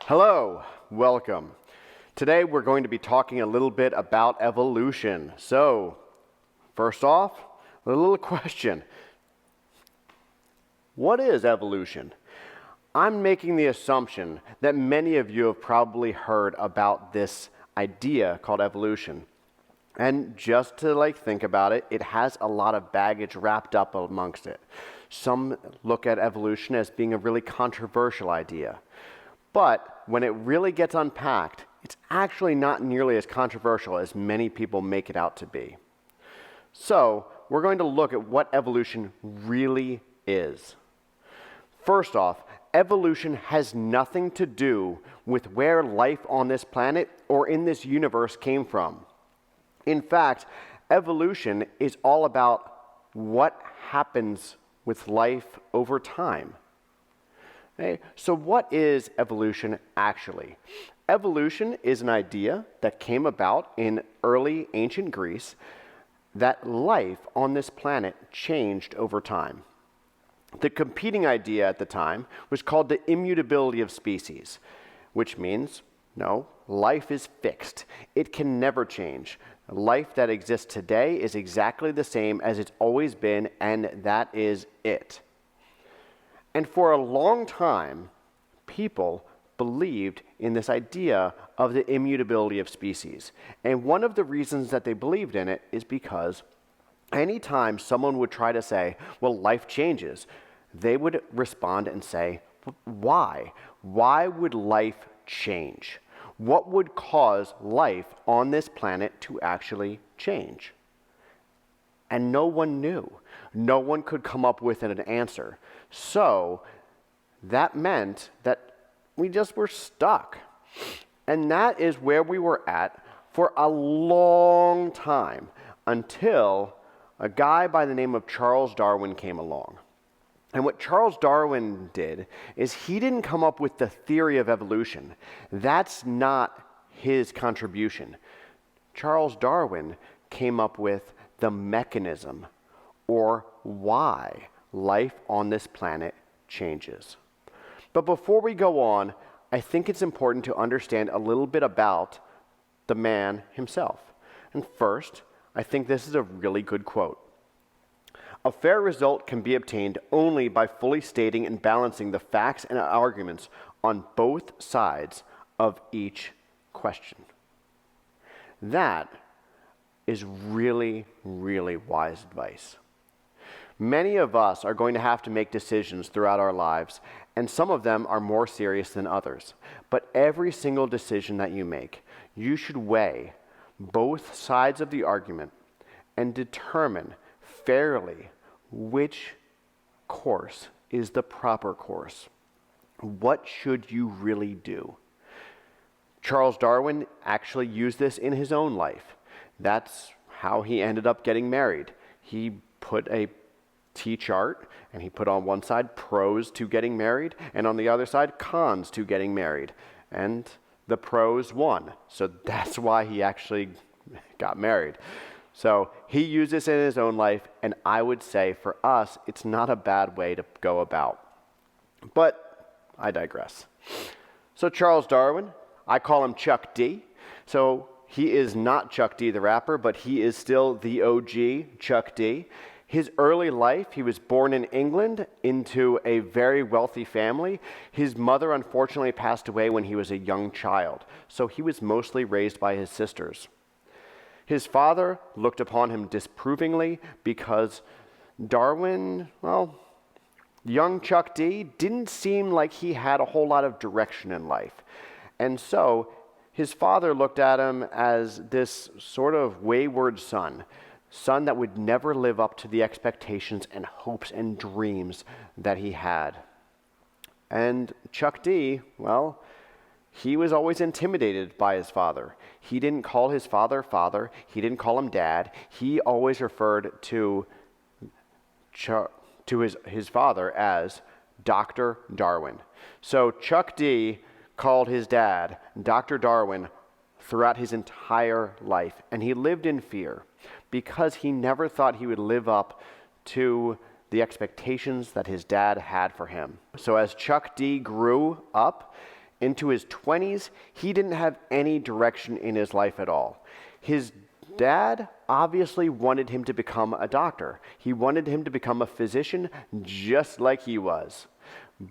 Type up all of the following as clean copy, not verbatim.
Hello, welcome. Today we're going to be talking a little bit about evolution. So, first off, a little question. What is evolution? I'm making the assumption that many of you have probably heard about this idea called evolution. And just to think about it, it has a lot of baggage wrapped up amongst it. Some look at evolution as being a really controversial idea. But when it really gets unpacked, it's actually not nearly as controversial as many people make it out to be. So, we're going to look at what evolution really is. First off, evolution has nothing to do with where life on this planet or in this universe came from. In fact, evolution is all about what happens with life over time. Okay, so what is evolution actually? Evolution is an idea that came about in early ancient Greece that life on this planet changed over time. The competing idea at the time was called the immutability of species, which means, no, life is fixed. It can never change. Life that exists today is exactly the same as it's always been, and that is it. And for a long time, people believed in this idea of the immutability of species. And one of the reasons that they believed in it is because anytime someone would try to say, well, life changes, they would respond and say, why? Why would life change? What would cause life on this planet to actually change? And no one knew. No one could come up with an answer. So that meant that we just were stuck. And that is where we were at for a long time until a guy by the name of Charles Darwin came along. And what Charles Darwin did is he didn't come up with the theory of evolution. That's not his contribution. Charles Darwin came up with the mechanism, or why life on this planet changes. But before we go on, I think it's important to understand a little bit about the man himself. And first, I think this is a really good quote. A fair result can be obtained only by fully stating and balancing the facts and arguments on both sides of each question. That is really, really wise advice. Many of us are going to have to make decisions throughout our lives, and some of them are more serious than others. But every single decision that you make, you should weigh both sides of the argument and determine fairly which course is the proper course. What should you really do? Charles Darwin actually used this in his own life. That's how he ended up getting married. He put a T-chart, and he put on one side pros to getting married, and on the other side cons to getting married. And the pros won. So that's why he actually got married. So he used this in his own life, and I would say for us, it's not a bad way to go about. But I digress. So Charles Darwin, I call him Chuck D. So he is not Chuck D the rapper, but he is still the OG Chuck D. His early life, he was born in England into a very wealthy family. His mother unfortunately passed away when he was a young child, so he was mostly raised by his sisters. His father looked upon him disapprovingly because Darwin, well, young Chuck D didn't seem like he had a whole lot of direction in life. And so his father looked at him as this sort of wayward son that would never live up to the expectations and hopes and dreams that he had. And Chuck D, well, he was always intimidated by his father. He didn't call his father father. He didn't call him dad. He always referred to his father as Dr. Darwin. So Chuck D called his dad Dr. Darwin throughout his entire life, and he lived in fear because he never thought he would live up to the expectations that his dad had for him. So as Chuck D grew up into his 20s, he didn't have any direction in his life at all. His dad obviously wanted him to become a doctor. He wanted him to become a physician just like he was.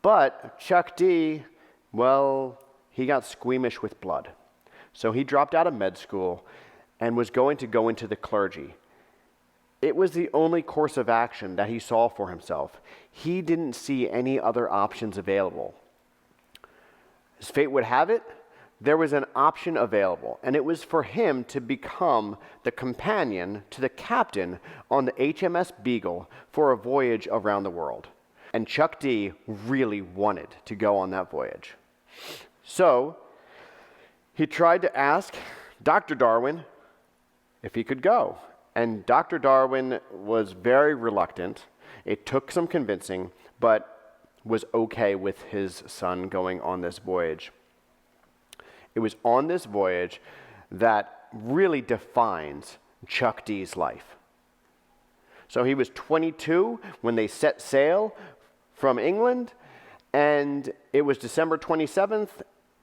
But Chuck D, well, he got squeamish with blood. So he dropped out of med school and was going to go into the clergy. It was the only course of action that he saw for himself. He didn't see any other options available. As fate would have it, there was an option available, and it was for him to become the companion to the captain on the HMS Beagle for a voyage around the world. And Chuck D really wanted to go on that voyage. So he tried to ask Dr. Darwin if he could go. And Dr. Darwin was very reluctant. It took some convincing, but was okay with his son going on this voyage. It was on this voyage that really defines Chuck D's life. So he was 22 when they set sail from England, and it was December 27th.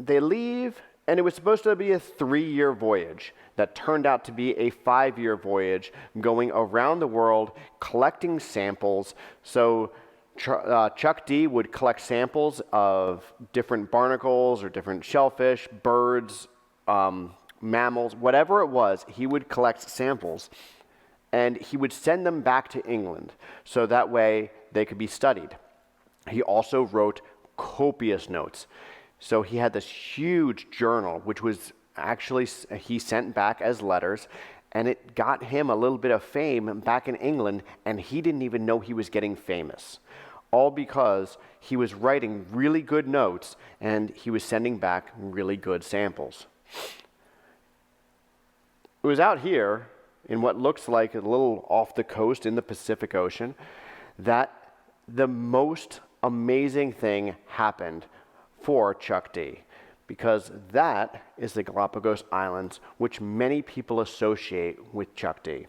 They leave, and it was supposed to be a 3-year voyage that turned out to be a 5-year voyage going around the world collecting samples. So Chuck D would collect samples of different barnacles or different shellfish, birds, mammals, whatever it was. He would collect samples, and he would send them back to England so that way they could be studied. He also wrote copious notes. So he had this huge journal, which was actually he sent back as letters, and it got him a little bit of fame back in England, and he didn't even know he was getting famous. All because he was writing really good notes and he was sending back really good samples. It was out here in what looks like a little off the coast in the Pacific Ocean that the most amazing thing happened for Chuck D, because that is the Galapagos Islands, which many people associate with Chuck D.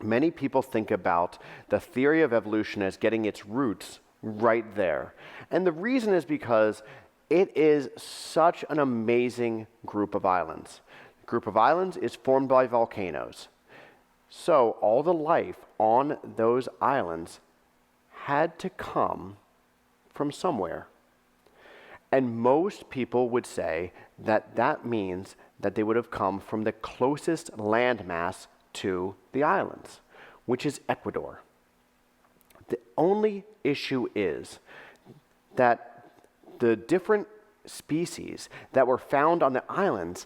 Many people think about the theory of evolution as getting its roots right there. And the reason is because it is such an amazing group of islands. The group of islands is formed by volcanoes. So all the life on those islands had to come from somewhere. And most people would say that that means that they would have come from the closest landmass to the islands, which is Ecuador. The only issue is that the different species that were found on the islands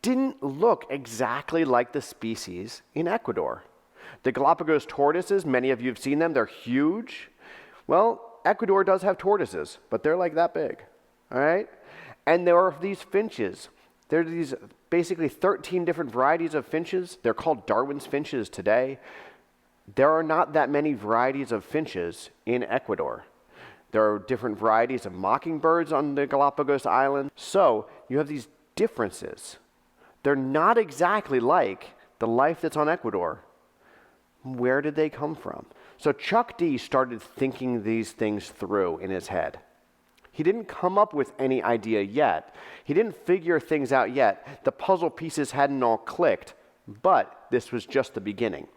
didn't look exactly like the species in Ecuador. The Galapagos tortoises, many of you have seen them, they're huge. Well, Ecuador does have tortoises, but they're like that big, all right? And there are these finches. There are these basically 13 different varieties of finches. They're called Darwin's finches today. There are not that many varieties of finches in Ecuador. There are different varieties of mockingbirds on the Galapagos Islands. So you have these differences. They're not exactly like the life that's on Ecuador. Where did they come from? So Chuck D started thinking these things through in his head. He didn't come up with any idea yet. He didn't figure things out yet. The puzzle pieces hadn't all clicked, but this was just the beginning.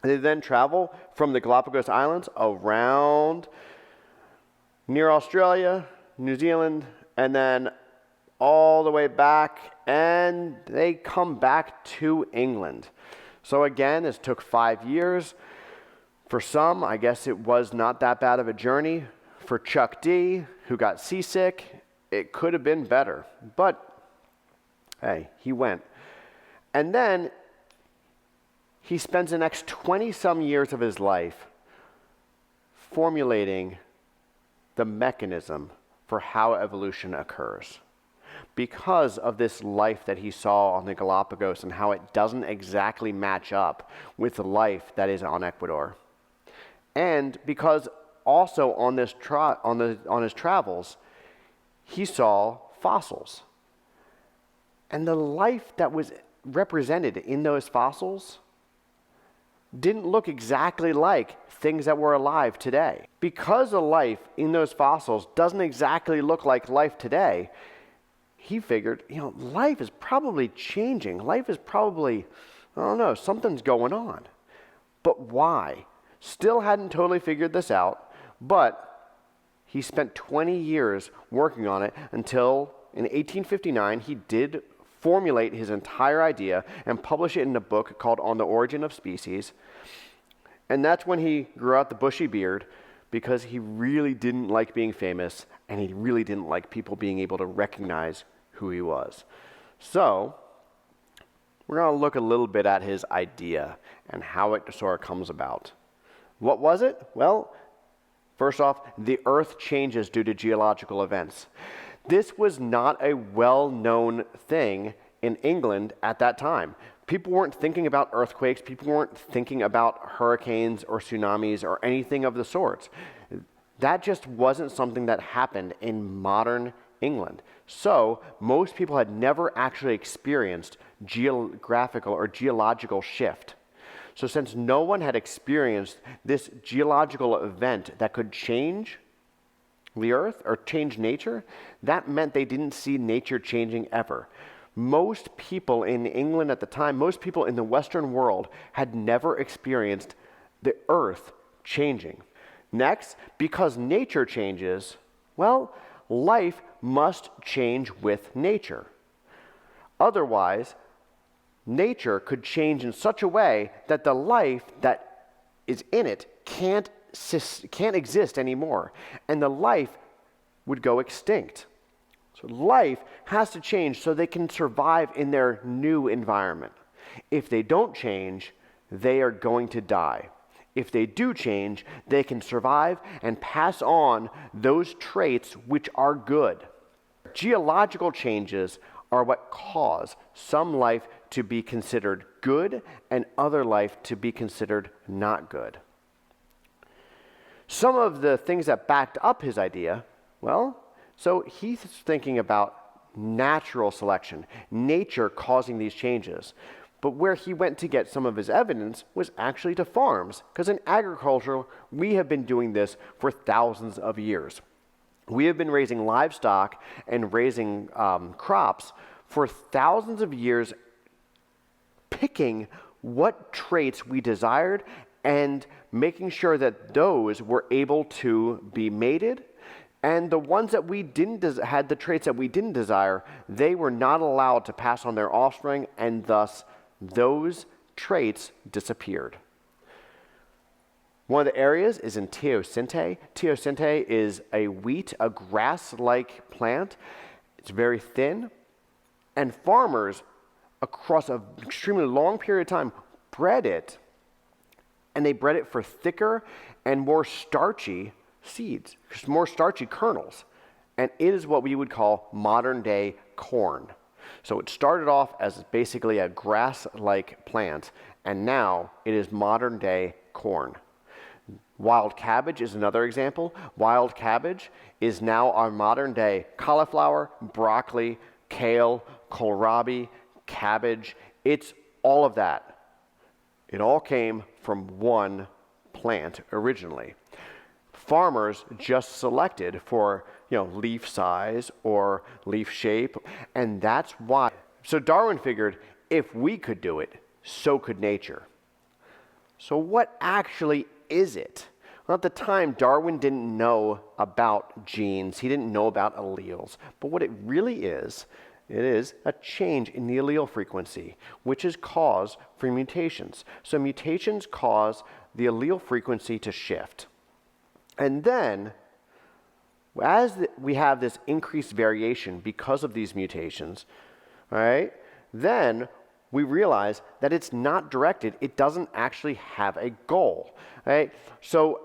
They then travel from the Galapagos Islands around near Australia, New Zealand, and then all the way back, and they come back to England. So again, this took 5 years. For some, I guess it was not that bad of a journey. For Chuck D, who got seasick, it could have been better. But, hey, he went. And then he spends the next 20-some years of his life formulating the mechanism for how evolution occurs. Because of this life that he saw on the Galapagos and how it doesn't exactly match up with the life that is on Ecuador. And because also on his travels, he saw fossils. And the life that was represented in those fossils didn't look exactly like things that were alive today. Because the life in those fossils doesn't exactly look like life today, he figured, life is probably changing. Life is probably, I don't know, something's going on. But why? Still hadn't totally figured this out, but he spent 20 years working on it until in 1859 he did formulate his entire idea and publish it in a book called On the Origin of Species. And that's when he grew out the bushy beard, because he really didn't like being famous and he really didn't like people being able to recognize who he was. So we're going to look a little bit at his idea and how it sort of comes about. What was it? Well, first off, the earth changes due to geological events. This was not a well-known thing in England at that time. People weren't thinking about earthquakes. People weren't thinking about hurricanes or tsunamis or anything of the sorts. That just wasn't something that happened in modern England. So most people had never actually experienced geographical or geological shift. So since no one had experienced this geological event that could change the earth or change nature, that meant they didn't see nature changing ever. Most people in England at the time, most people in the Western world had never experienced the earth changing. Next, because nature changes, well, life must change with nature. Otherwise, nature could change in such a way that the life that is in it can't exist anymore, and the life would go extinct. So life has to change so they can survive in their new environment. If they don't change, they are going to die. If they do change, they can survive and pass on those traits which are good. Geological changes are what cause some life to be considered good and other life to be considered not good. Some of the things that backed up his idea, well, so he's thinking about natural selection, nature causing these changes. But where he went to get some of his evidence was actually to farms, because in agriculture, we have been doing this for thousands of years. We have been raising livestock and raising crops for thousands of years, picking what traits we desired and making sure that those were able to be mated. And the ones that we had the traits that we didn't desire, they were not allowed to pass on their offspring, and thus those traits disappeared. One of the areas is in teosinte. Teosinte is a wheat, a grass-like plant. It's very thin. And farmers, across an extremely long period of time, bred it. And they bred it for thicker and more starchy seeds, more starchy kernels. And it is what we would call modern-day corn. So it started off as basically a grass-like plant, and now it is modern-day corn. Wild cabbage is another example. Wild cabbage is now our modern-day cauliflower, broccoli, kale, kohlrabi, cabbage. It's all of that. It all came from one plant originally. Farmers just selected for, leaf size or leaf shape, and that's why. So Darwin figured if we could do it, so could nature. So what actually is it? Well, at the time, Darwin didn't know about genes. He didn't know about alleles. But what it really is, it is a change in the allele frequency, which is cause for mutations. So mutations cause the allele frequency to shift. And then, as we have this increased variation because of these mutations, all right, then we realize that it's not directed. It doesn't actually have a goal, right? So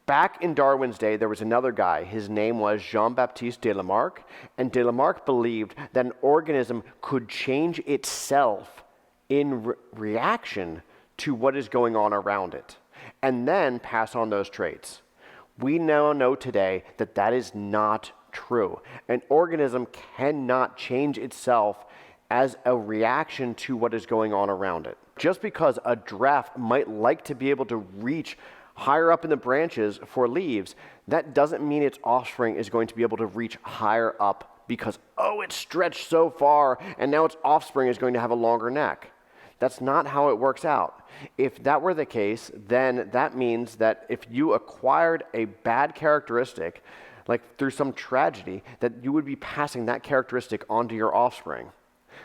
back in Darwin's day, there was another guy. His name was Jean-Baptiste de Lamarck, and de Lamarck believed that an organism could change itself in reaction to what is going on around it, and then pass on those traits. We now know today that that is not true. An organism cannot change itself as a reaction to what is going on around it. Just because a giraffe might like to be able to reach higher up in the branches for leaves, that doesn't mean its offspring is going to be able to reach higher up because, oh, it's stretched so far and now its offspring is going to have a longer neck. That's not how it works out. If that were the case, then that means that if you acquired a bad characteristic, like through some tragedy, that you would be passing that characteristic onto your offspring.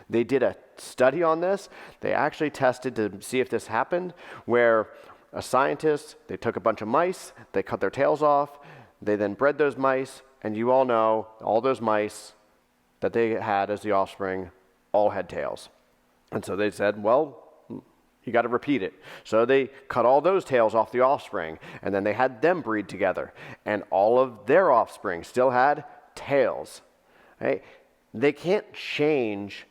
They did a study on this. They actually tested to see if this happened, where a scientist, they took a bunch of mice, they cut their tails off, they then bred those mice, and you all know all those mice that they had as the offspring all had tails. And so they said, well, you got to repeat it. So they cut all those tails off the offspring, and then they had them breed together, and all of their offspring still had tails. Right? They can't change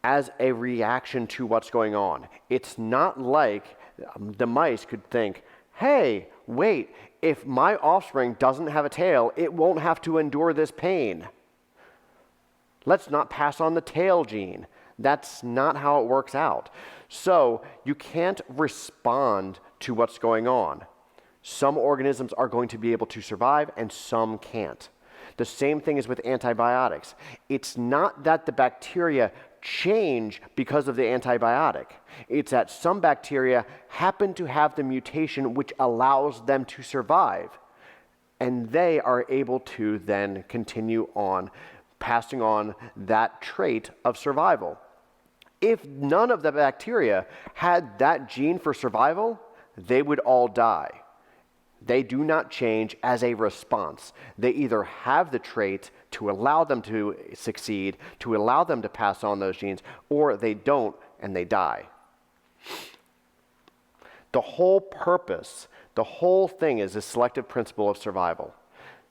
as a reaction to what's going on. It's not like the mice could think, hey, wait, if my offspring doesn't have a tail, it won't have to endure this pain. Let's not pass on the tail gene. That's not how it works out. So you can't respond to what's going on. Some organisms are going to be able to survive and some can't. The same thing is with antibiotics. It's not that the bacteria change because of the antibiotic. It's that some bacteria happen to have the mutation which allows them to survive, and they are able to then continue on passing on that trait of survival. If none of the bacteria had that gene for survival, they would all die. They do not change as a response. They either have the trait to allow them to succeed, to allow them to pass on those genes, or they don't and they die. The whole purpose, the whole thing is the selective principle of survival.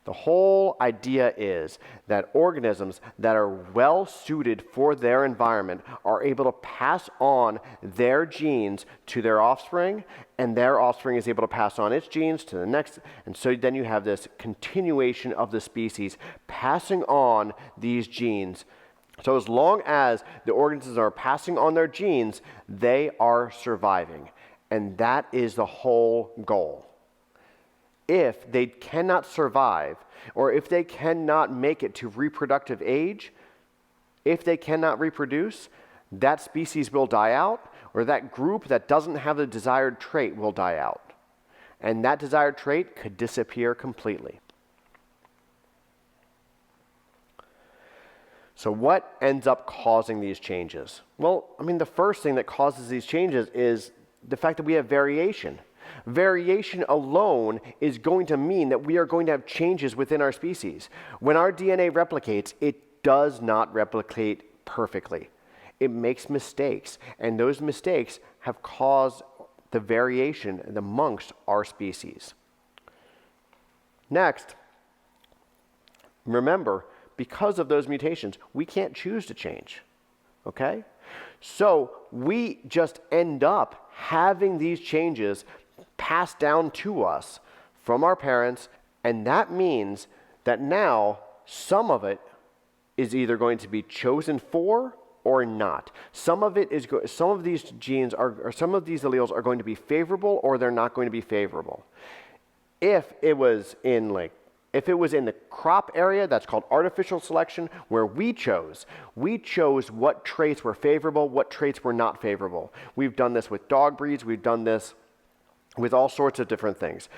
The whole idea is that organisms that are well suited for their environment are able to pass on their genes to their offspring, and their offspring is able to pass on its genes to the next. And so then you have this continuation of the species passing on these genes. So as long as the organisms are passing on their genes, they are surviving. And that is the whole goal. If they cannot survive, or if they cannot make it to reproductive age, if they cannot reproduce, that species will die out, or that group that doesn't have the desired trait will die out. And that desired trait could disappear completely. So what ends up causing these changes? Well, the first thing that causes these changes is the fact that we have variation. Variation alone is going to mean that we are going to have changes within our species. When our DNA replicates, it does not replicate perfectly. It makes mistakes, and those mistakes have caused the variation amongst our species. Next, remember, because of those mutations, we can't choose to change, okay? So we just end up having these changes passed down to us from our parents, and that means that now some of it is either going to be chosen for or not. Some of these genes or some of these alleles are going to be favorable or they're not going to be favorable. If it was in the crop area, that's called artificial selection, where we chose what traits were favorable, what traits were not favorable. We've done this with dog breeds, we've done this with all sorts of different things.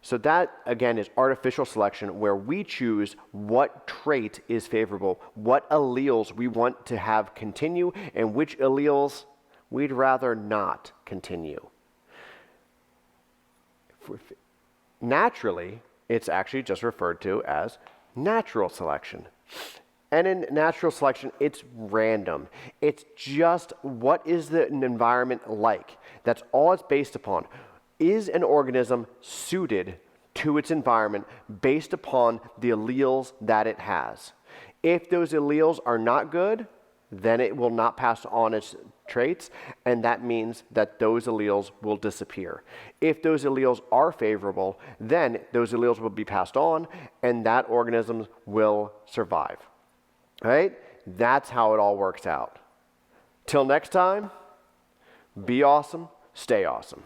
So that, again, is artificial selection, where we choose what trait is favorable, what alleles we want to have continue, and which alleles we'd rather not continue. Naturally, it's actually just referred to as natural selection. And in natural selection, it's random. It's just what is the environment like. That's all it's based upon. Is an organism suited to its environment based upon the alleles that it has? If those alleles are not good, then it will not pass on its traits, and that means that those alleles will disappear. If those alleles are favorable, then those alleles will be passed on, and that organism will survive. All right? That's how it all works out. Till next time, Be awesome, stay awesome.